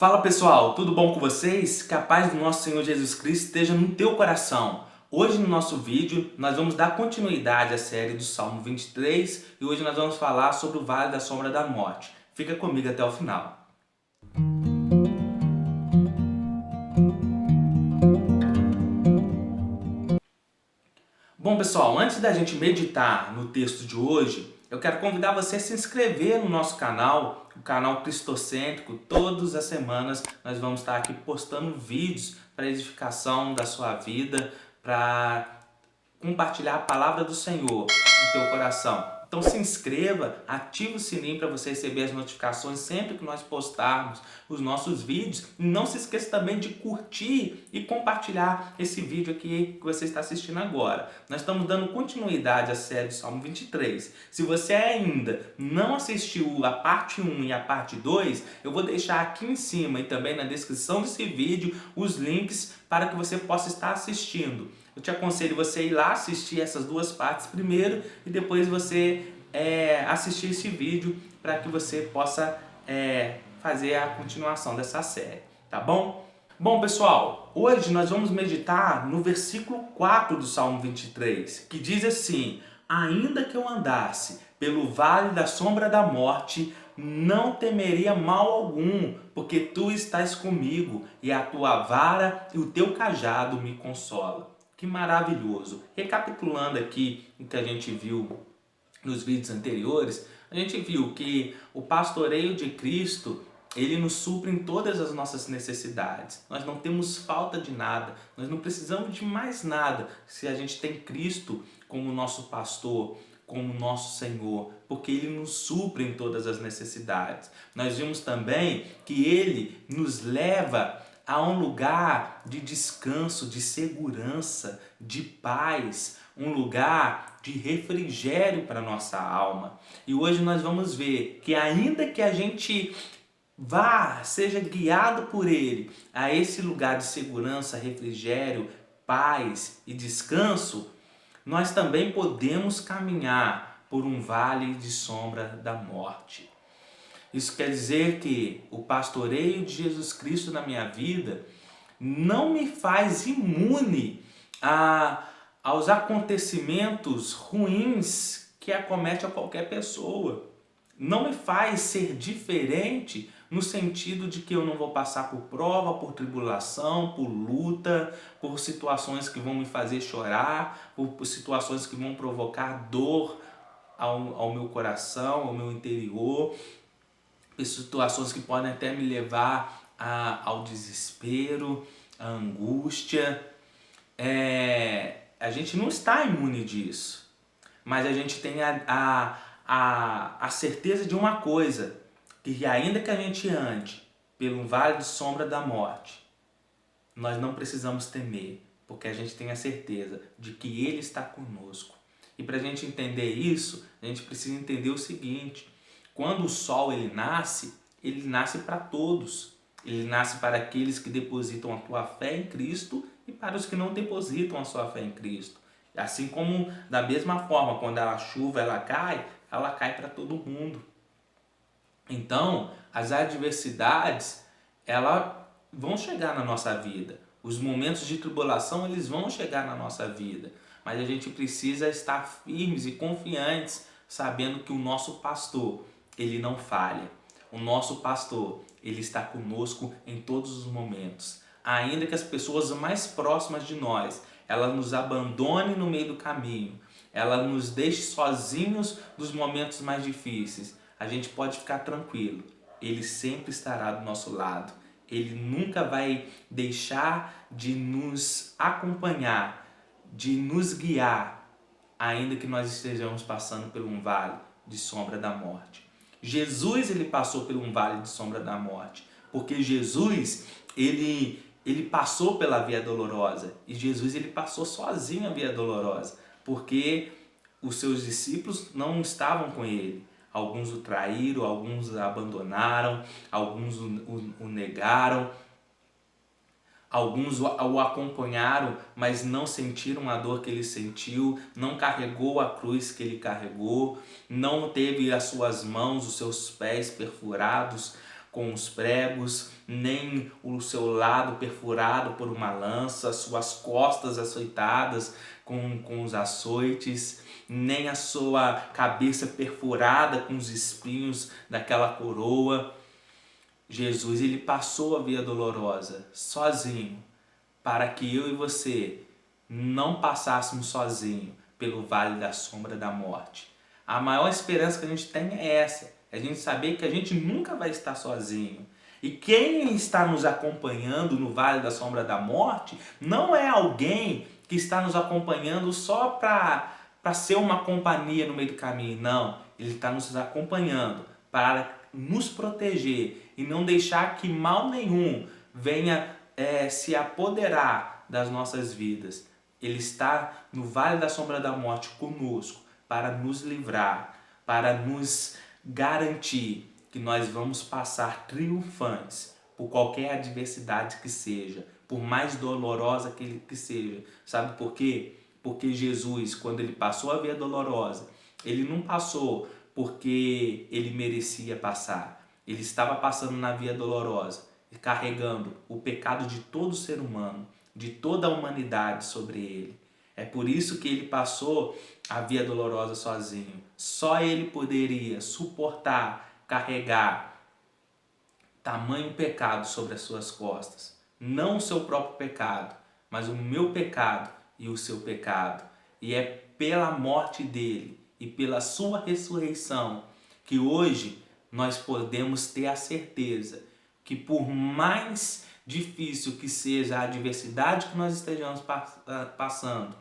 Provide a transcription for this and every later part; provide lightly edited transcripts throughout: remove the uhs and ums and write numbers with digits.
Fala pessoal, tudo bom com vocês? Que a paz do nosso Senhor Jesus Cristo esteja no teu coração. Hoje no nosso vídeo nós vamos dar continuidade à série do Salmo 23 e hoje nós vamos falar sobre o Vale da Sombra da Morte. Fica comigo até o final. Bom pessoal, antes da gente meditar no texto de hoje, eu quero convidar você a se inscrever no nosso canal, o canal Cristocêntrico. Todas as semanas nós vamos estar aqui postando vídeos para edificação da sua vida, para compartilhar a palavra do Senhor no teu coração. Então se inscreva, ative o sininho para você receber as notificações sempre que nós postarmos os nossos vídeos. E não se esqueça também de curtir e compartilhar esse vídeo aqui que você está assistindo agora. Nós estamos dando continuidade à série do Salmo 23. Se você ainda não assistiu a parte 1 e a parte 2, eu vou deixar aqui em cima e também na descrição desse vídeo os links para que você possa estar assistindo. Eu te aconselho você ir lá assistir essas duas partes primeiro e depois você assistir esse vídeo para que você possa fazer a continuação dessa série, tá bom? Bom pessoal, hoje nós vamos meditar no versículo 4 do Salmo 23, que diz assim: ainda que eu andasse pelo vale da sombra da morte, não temeria mal algum, porque tu estás comigo, e a tua vara e o teu cajado me consolam. Que maravilhoso! Recapitulando aqui o que a gente viu nos vídeos anteriores, a gente viu que o pastoreio de Cristo, ele nos supre em todas as nossas necessidades. Nós não temos falta de nada, nós não precisamos de mais nada se a gente tem Cristo como nosso pastor, como nosso Senhor, porque Ele nos supre em todas as necessidades. Nós vimos também que Ele nos leva a um lugar de descanso, de segurança, de paz, um lugar de refrigério para a nossa alma. E hoje nós vamos ver que ainda que a gente seja guiado por Ele a esse lugar de segurança, refrigério, paz e descanso, nós também podemos caminhar por um vale de sombra da morte. Isso quer dizer que o pastoreio de Jesus Cristo na minha vida não me faz imune aos acontecimentos ruins que acomete a qualquer pessoa. Não me faz ser diferente no sentido de que eu não vou passar por prova, por tribulação, por luta, por situações que vão me fazer chorar, por situações que vão provocar dor ao meu coração, ao meu interior, situações que podem até me levar ao desespero, à angústia. A gente não está imune disso, mas a gente tem a certeza de uma coisa, que ainda que a gente ande pelo vale de sombra da morte, nós não precisamos temer, porque a gente tem a certeza de que Ele está conosco. E para a gente entender isso, a gente precisa entender o seguinte: quando o sol ele nasce para todos. Ele nasce para aqueles que depositam a tua fé em Cristo e para os que não depositam a sua fé em Cristo. Assim como, da mesma forma, quando a chuva ela cai para todo mundo. Então, as adversidades, elas vão chegar na nossa vida. Os momentos de tribulação, eles vão chegar na nossa vida. Mas a gente precisa estar firmes e confiantes, sabendo que o nosso pastor, ele não falha. O nosso pastor, ele está conosco em todos os momentos. Ainda que as pessoas mais próximas de nós, ela nos abandone no meio do caminho, ela nos deixe sozinhos nos momentos mais difíceis, a gente pode ficar tranquilo. Ele sempre estará do nosso lado. Ele nunca vai deixar de nos acompanhar, de nos guiar, ainda que nós estejamos passando por um vale de sombra da morte. Jesus, ele passou por um vale de sombra da morte, porque Jesus, ele passou pela via dolorosa, e Jesus ele passou sozinho a via dolorosa, porque os seus discípulos não estavam com ele. Alguns o traíram, alguns o abandonaram, alguns o negaram, alguns o acompanharam, mas não sentiram a dor que ele sentiu, não carregou a cruz que ele carregou, não teve as suas mãos, os seus pés perfurados com os pregos, nem o seu lado perfurado por uma lança, suas costas açoitadas com os açoites, nem a sua cabeça perfurada com os espinhos daquela coroa. Jesus, ele passou a via dolorosa sozinho, para que eu e você não passássemos sozinho pelo vale da sombra da morte. A maior esperança que a gente tem é essa, é a gente saber que a gente nunca vai estar sozinho. E quem está nos acompanhando no vale da sombra da morte não é alguém que está nos acompanhando só para ser uma companhia no meio do caminho. Não, ele está nos acompanhando para nos proteger e não deixar que mal nenhum venha se apoderar das nossas vidas. Ele está no vale da sombra da morte conosco para nos livrar, para nos garantir que nós vamos passar triunfantes por qualquer adversidade que seja, por mais dolorosa que seja. Sabe por quê? Porque Jesus, quando ele passou a via dolorosa, ele não passou porque ele merecia passar. Ele estava passando na via dolorosa, carregando o pecado de todo ser humano, de toda a humanidade sobre ele. É por isso que ele passou a via dolorosa sozinho. Só ele poderia suportar, carregar tamanho pecado sobre as suas costas. Não o seu próprio pecado, mas o meu pecado e o seu pecado. E é pela morte dele e pela sua ressurreição que hoje nós podemos ter a certeza que, por mais difícil que seja a adversidade que nós estejamos passando,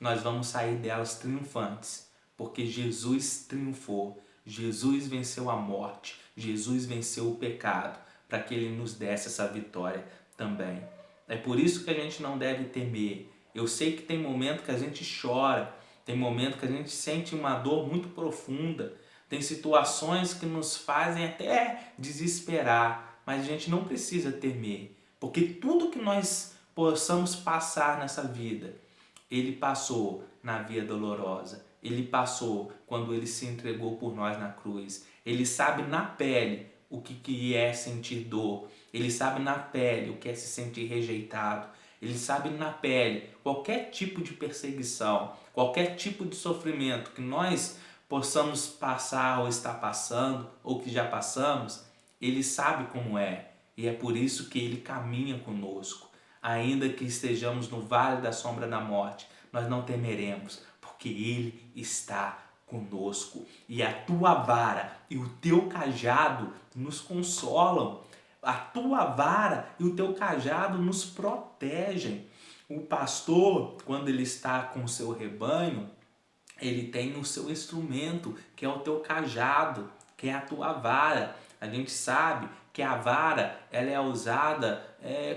nós vamos sair delas triunfantes, porque Jesus triunfou, Jesus venceu a morte, Jesus venceu o pecado, para que ele nos desse essa vitória também. É por isso que a gente não deve temer. Eu sei que tem momento que a gente chora, tem momento que a gente sente uma dor muito profunda, tem situações que nos fazem até desesperar, mas a gente não precisa temer, porque tudo que nós possamos passar nessa vida, ele passou na via dolorosa, ele passou quando ele se entregou por nós na cruz. Ele sabe na pele o que é sentir dor, ele sabe na pele o que é se sentir rejeitado, ele sabe na pele qualquer tipo de perseguição, qualquer tipo de sofrimento que nós possamos passar ou estar passando, ou que já passamos, ele sabe como é. E é por isso que ele caminha conosco. Ainda que estejamos no vale da sombra da morte, nós não temeremos, porque ele está conosco. E a tua vara e o teu cajado nos consolam. A tua vara e o teu cajado nos protegem. O pastor, quando ele está com o seu rebanho, ele tem o seu instrumento, que é o teu cajado, que é a tua vara. A gente sabe que a vara ela é usada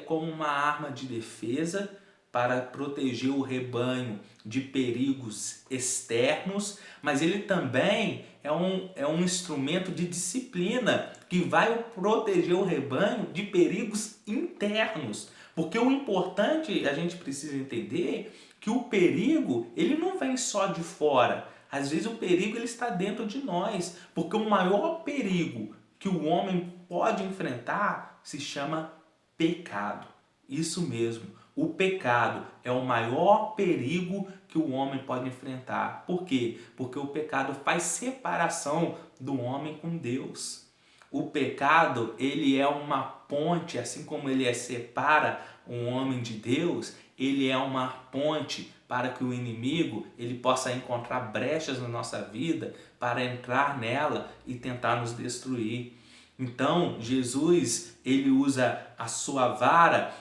como uma arma de defesa para proteger o rebanho de perigos externos, mas ele também é um instrumento de disciplina que vai proteger o rebanho de perigos internos. Porque o importante, a gente precisa entender que o perigo, ele não vem só de fora. Às vezes o perigo ele está dentro de nós, porque o maior perigo que o homem pode enfrentar se chama pecado. Isso mesmo, o pecado é o maior perigo que o homem pode enfrentar. Por quê? Porque o pecado faz separação do homem com Deus. O pecado, ele é uma ponte, assim como ele separa um homem de Deus, ele é uma ponte para que o inimigo ele possa encontrar brechas na nossa vida para entrar nela e tentar nos destruir. Então, Jesus, ele usa a sua vara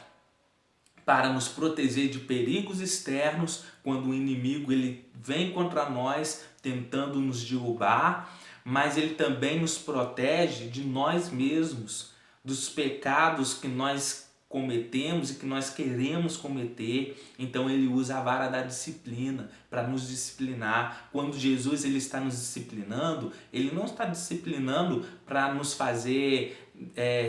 para nos proteger de perigos externos, quando o inimigo ele vem contra nós tentando nos derrubar, mas ele também nos protege de nós mesmos, dos pecados que nós cometemos e que nós queremos cometer. Então ele usa a vara da disciplina para nos disciplinar. Quando Jesus ele está nos disciplinando, ele não está disciplinando para nos fazer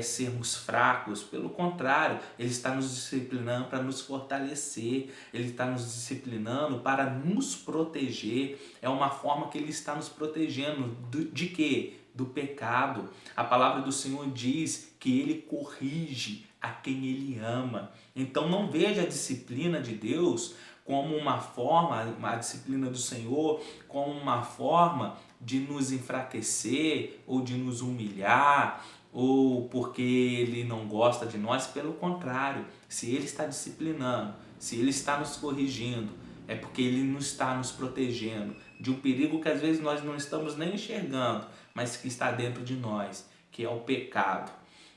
sermos fracos. Pelo contrário, ele está nos disciplinando para nos fortalecer, ele está nos disciplinando para nos proteger. É uma forma que ele está nos protegendo de quê? do pecado. A palavra do Senhor diz que Ele corrige a quem Ele ama. Então não veja a disciplina de Deus como uma forma, a disciplina do Senhor, como uma forma de nos enfraquecer ou de nos humilhar, ou porque Ele não gosta de nós. Pelo contrário, se Ele está disciplinando, se Ele está nos corrigindo, é porque Ele não está nos protegendo de um perigo que às vezes nós não estamos nem enxergando, mas que está dentro de nós, que é o pecado,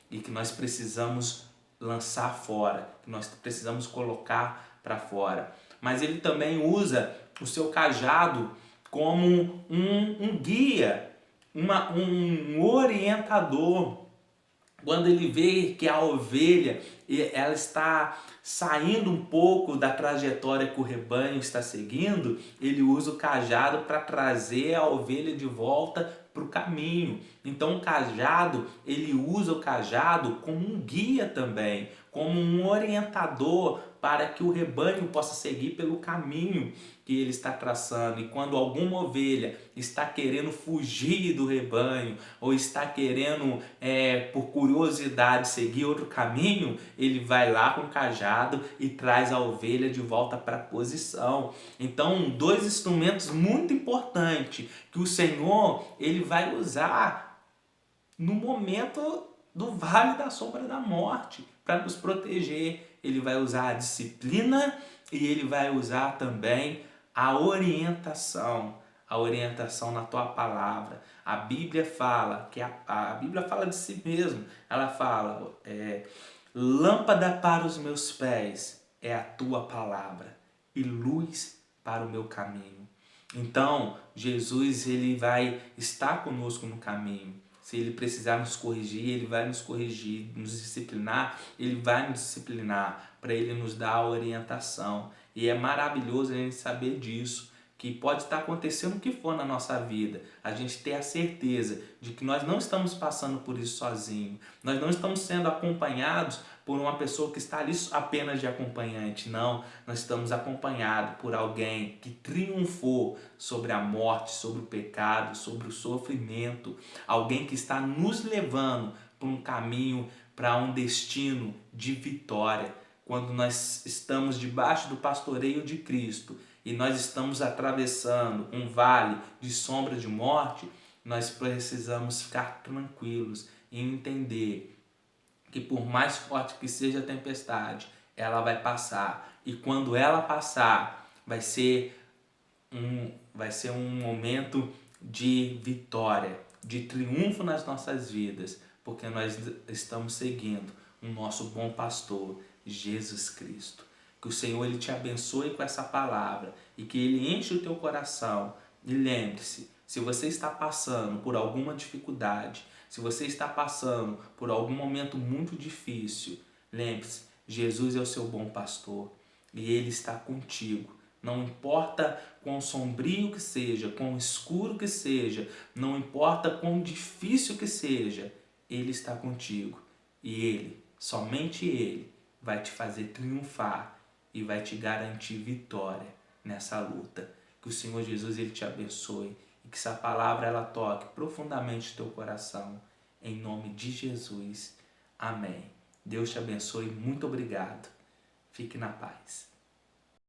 e que nós precisamos lançar fora, que nós precisamos colocar para fora. Mas Ele também usa o seu cajado como um guia, um orientador. Quando ele vê que a ovelha ela está saindo um pouco da trajetória que o rebanho está seguindo, ele usa o cajado para trazer a ovelha de volta para o caminho. Então o cajado, ele usa o cajado como um guia também, como um orientador para que o rebanho possa seguir pelo caminho que ele está traçando. E quando alguma ovelha está querendo fugir do rebanho ou está querendo, por curiosidade, seguir outro caminho, ele vai lá com o cajado e traz a ovelha de volta para a posição. Então, dois instrumentos muito importantes que o Senhor ele vai usar no momento do vale da sombra da morte para nos proteger. Ele vai usar a disciplina e ele vai usar também a orientação na tua palavra. A Bíblia fala que a Bíblia fala de si mesmo. Ela fala, lâmpada para os meus pés é a tua palavra e luz para o meu caminho. Então, Jesus ele vai estar conosco no caminho. Se ele precisar nos corrigir, ele vai nos corrigir, nos disciplinar, ele vai nos disciplinar para ele nos dar a orientação. E é maravilhoso a gente saber disso, que pode estar acontecendo o que for na nossa vida, a gente ter a certeza de que nós não estamos passando por isso sozinho, nós não estamos sendo acompanhados por uma pessoa que está ali apenas de acompanhante, não, nós estamos acompanhados por alguém que triunfou sobre a morte, sobre o pecado, sobre o sofrimento, alguém que está nos levando para um caminho, para um destino de vitória. Quando nós estamos debaixo do pastoreio de Cristo e nós estamos atravessando um vale de sombra de morte, nós precisamos ficar tranquilos e entender que por mais forte que seja a tempestade, ela vai passar. E quando ela passar, vai ser um momento de vitória, de triunfo nas nossas vidas, porque nós estamos seguindo o nosso bom pastor, Jesus Cristo. Que o Senhor ele te abençoe com essa palavra e que ele enche o teu coração. E lembre-se, se você está passando por alguma dificuldade, se você está passando por algum momento muito difícil, lembre-se, Jesus é o seu bom pastor e ele está contigo. Não importa quão sombrio que seja, quão escuro que seja, não importa quão difícil que seja, ele está contigo. E ele, somente ele, vai te fazer triunfar e vai te garantir vitória nessa luta. Que o Senhor Jesus ele te abençoe e que essa palavra ela toque profundamente o teu coração. Em nome de Jesus. Amém. Deus te abençoe. Muito obrigado. Fique na paz.